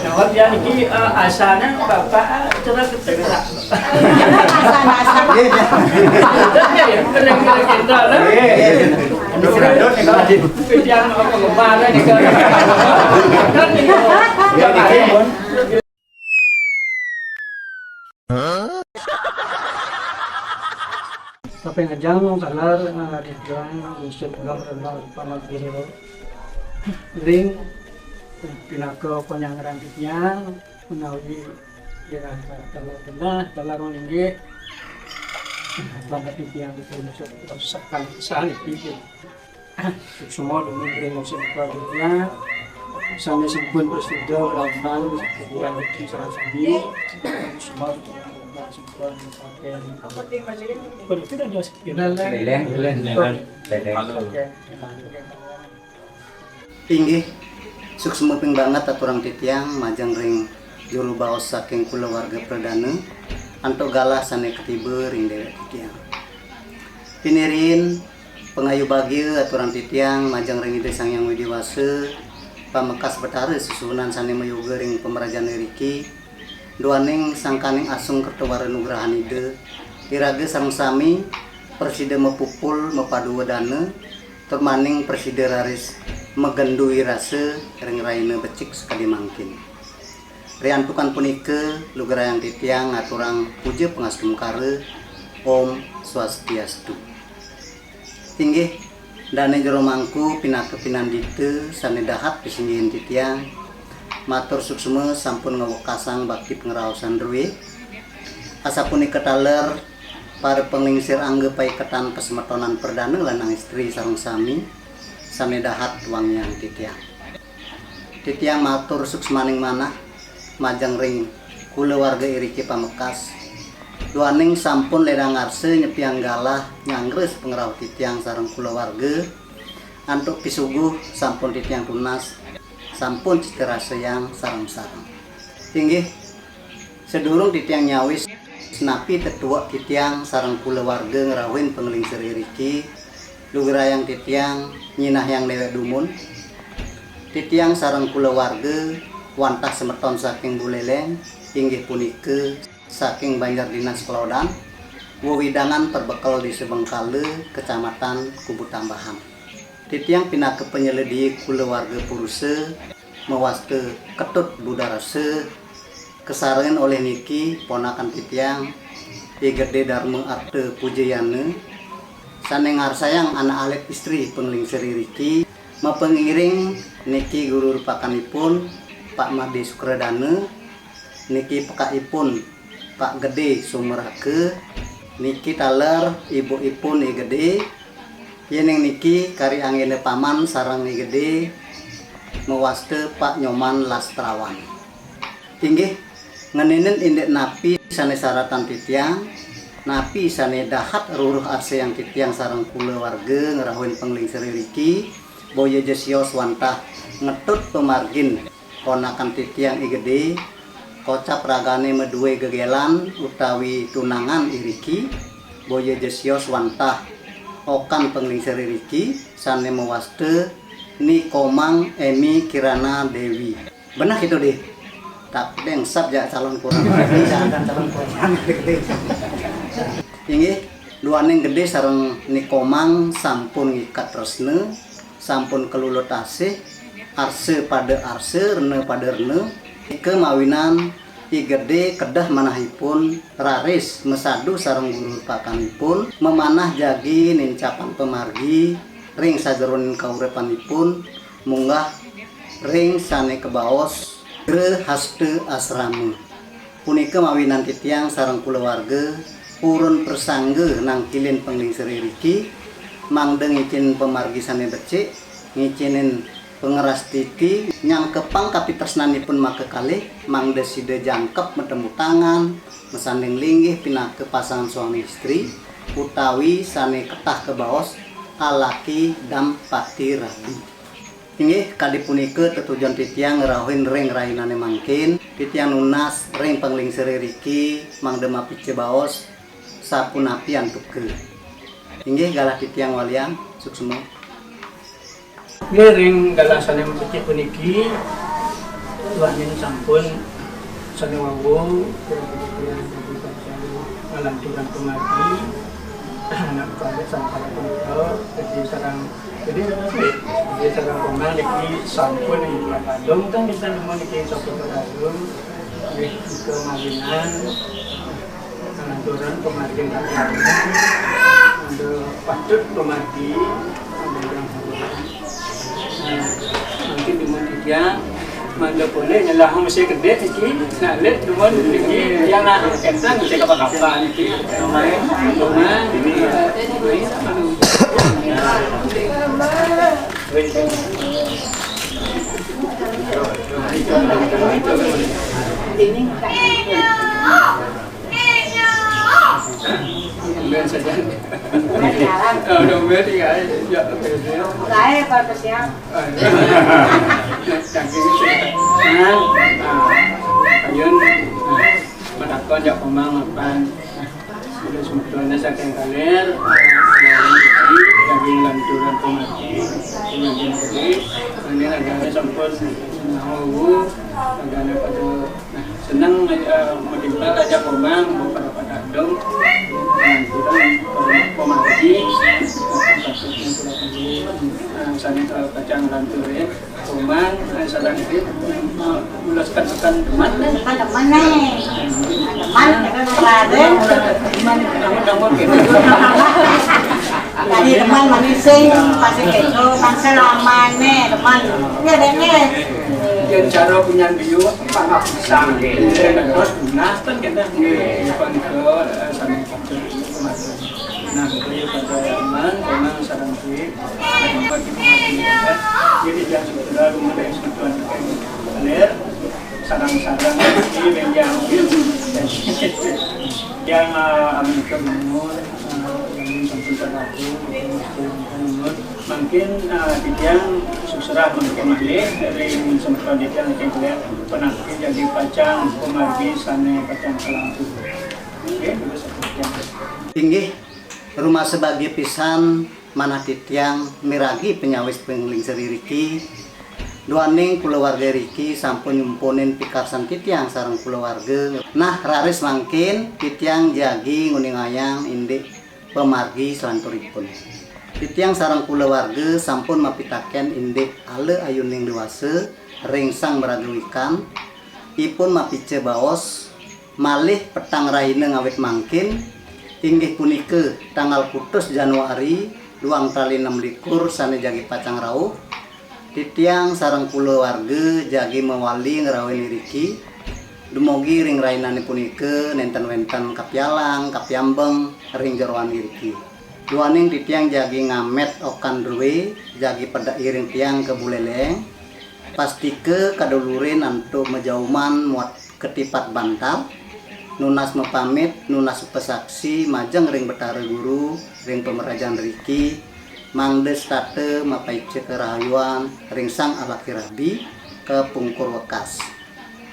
Jawab ya ini asalnya bapak cerah ketegak. Asal-asal. Ya ya, keren-keren kita lah. Yang apa kemarin nih kan? Kan itu. Ya dikebun. Tapi ngejang kanar dijuang musuh benar pamat gini loh. Ring pinaka penyangrantiknya menawi dengan kalau benar meninggi banget yang bisa sekali sekali pikir semua demi ring musuh produknya sampai sebut bersedia lawan yang di Serasabi semua tinggi suksma ping banget aturang titiang majang ring juru baos saking kulawarga perdana anto galah sane ketibe ring dewe titiang pinirin pengayu bagil aturang titiang majang ring ide sangyang widiwase pamekas betara susunan sane mayuga ring pemerajaan riki duaning sangkaning asung kertawara nugrahan ide iraga sareng sami persida mepupul mepadu wedana termaning persida raris megendui rasa ring raina becik sekali mangkin riantukan punika lugrayang titiang aturang puja pengastum kare Om Swastiastu tinggi dane jero mangku pinake pinandite sane dahat pisinggihin titiang matur suksma sampun ngawekasang bakti pengeraosan ruwe asapun ketaler para penglingsir angge paiketan pesemetonan perdana lanang istri sareng sami sane dahat wangyang titiang matur suksmaning manah majang ring kulawarga iriki pamekas duaning sampun ledang ngarse nyepiang galah nyangres pengerau titiang sareng kulawarga antuk pisuguh sampun titiang tunas sampun citera sayang sarang-sarang tinggi sedurung titiang nyawis senapi tetua titiang sarang kulawarga ngerawin penglingsir iriki lugrayang titiang nyinah yang dewek dumun titiang sarang kulawarga wantah semeton saking Buleleng inggih punike saking Banjar Dinas Kelaudan wewidangan perbekal di Sebengkale Kecamatan Kubu Tambahan titiang pinake penyeledi kulawarga Puruse mewaste ketut budarase kesarengan oleh niki ponakan titiang Gede Darma Arte Pujayana sane ngarsayang anak alit istri penglingsir riki mapengiring niki guru rupakanipun Pak Made Sukradana niki pekaipun Pak Gede Sumerake niki taler ibu-ipun Gede yeneng niki kari angene paman sarang Gede mewaste Pak Nyoman Lastrawan tinggi ngeninen indek napi sane saratan titiang napi sane dahat ruruh arse yang titiang sarang kulawarga ngerahuin penglingsir riki boyo jesios wantah ngetut pemargin ponakan titiang Gede kocap ragane medue gegelan utawi tunangan iriki boyo jesios wantah okan penglingsir riki sane mewaste ni Komang Emi Kirana Dewi benar itu deh tak deng sabja calon kurang dan calon kurang ini duaneng gede sareng ni Komang sampun ngikat resne sampun kelulut asih arse pada arse rene pada rene kemawinan Gede kedah manahipun raris mesadu sareng guru pakanipun memanah jagi nincapan pemargi ring sajeroning kaurepanipun munggah ring sane kebaos gre haste asrama punika mawinan titiang sareng kulawarga purun persangge nangkilin penglingsir riki mangdeng ngicin pemargi sane becik ngicinin pengeras titi nyang kepang kapitresnanipun make kalih mangde side jangkep metemu tangan mesanding linggih pinake pasangan suami istri utawi sane ketah kebaos alaki dam pati rabi inggih kali punika tetujuan titiang ngerahuin ring rainane mangkin titiang nunas ring penglingsir riki mangde mapice baos sapunapi antuke inggih galah titiang walian suksma Ring galasan yang becik puniki duaning sampun sanewawu kira-kira jadi baca ngalanturan kemari anak kali sampai kalau jadi sarang pemain di sampun di Bandung kan kita mau di sampun Bandung di kemajinan ngalanturan kemarin ada patut kemari ada yang nanti di dia mana boleh nyalah masih gede iki nak lihat cuma iki yang nak entang mesti kapan-kapan iki lumayan ini Biar saja. Udah ya. Saya pada siang. Ayun, matakon jak pemang apan. Sudah sebetulnya saking kalir, daging lanturan pemati, daging gede, ini agaknya sampun nahu, agaknya pada senang menimpa ajak pemang, pada dong, lanturan pemati, misalnya kacang lanturin, pemang, sadang itu mulaskan teman, Teman nih. Teman kemarin. Tadi teman manising pasti gitu kan selamanya teman. Ya deh. Yang cara punya biu pangap pisang, terus tunas kan kita pangkal sampai nah itu pada teman sarang sih, jadi jangan sudah rumah dari sebetulnya kalir sarang-sarang yang Amerika Timur yang sampai terlalu mungkin yang susah mungkin malih dari sempat yang kita pernah jadi pacang pemargi sana pacang kelampu tinggi rumah sebagai pisan mana titiang miragi penyawis pengling seririki duaning keluarga Riki sampun nyumponin pikarsan titiang sareng keluarga nah raris mangkin titiang jagi nguningayang indik pemargi selanturipun titiang sareng keluarga sampun mapitaken indik ale ayuning dewasa ringsang beraduikan ipun mapice baos malih petang raine ngawit mangkin inggih punika tanggal putus Januari 2026 sane jagi pacang rauh titiang sareng keluarga jagi mewali ngerawin Riki dumugi ring rainane punika nenten wenten kapialang kapiambeng ring jeroan Riki duaning titiang jagi ngamet okan druwe jagi pada iring tiang ke buleleng pasti ke kadulurin antuk menjauman muat ketipat bantal nunas mepamit nunas pesaksi majeng ring betara guru ring pemerajaan Riki mangdes tate mapaice kerahayuan ringsang alaki rabi ke pungkur wekas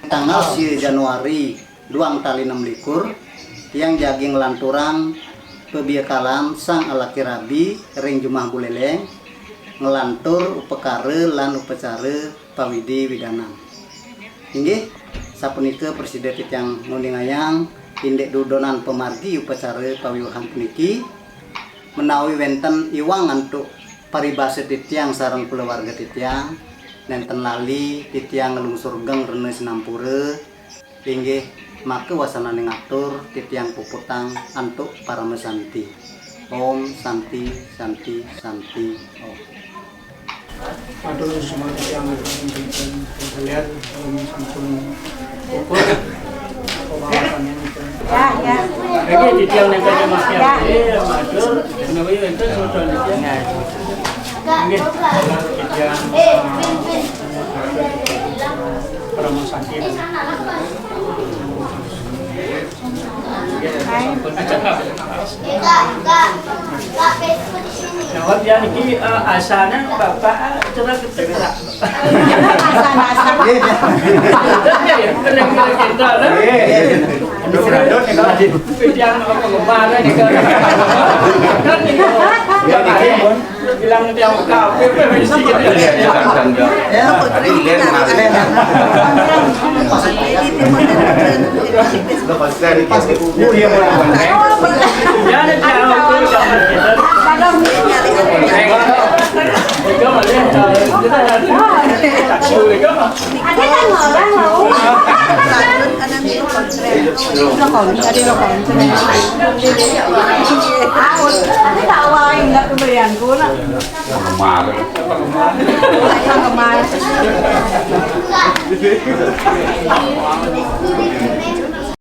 tanggal 10 Januari 2026 tiang jaging lanturang pebiakalan sang alaki rabi ring jumah buleleng ngelantur upekare lan upacara pawidi widanan inggih sapunika presiden titiang nguningayang indek dudonan pemargi upacara pawiwahan puniki menawi wenten iwang antuk paribase titiang sareng keluarga titiang nenten lali titiang ngelungsur geng rene sinampura inggih make wasanane ngatur titiang puputang antuk para mesanti Om Santi Santi Santi Om. Aduh semua yang lihat sampun ukur pemahamannya itu. Ya. Lagi titiang yang tadi Mas ya, matur menawi wenten sudah titiang. Nggih, titiang promo sakit. Jawab ya niki asalnya bapak coba kita. Asal-asal. Ya Kena kita lah. Yang penggemar ni kan. Kan ni. Bilang dia kau, mesti kita. Penggemar.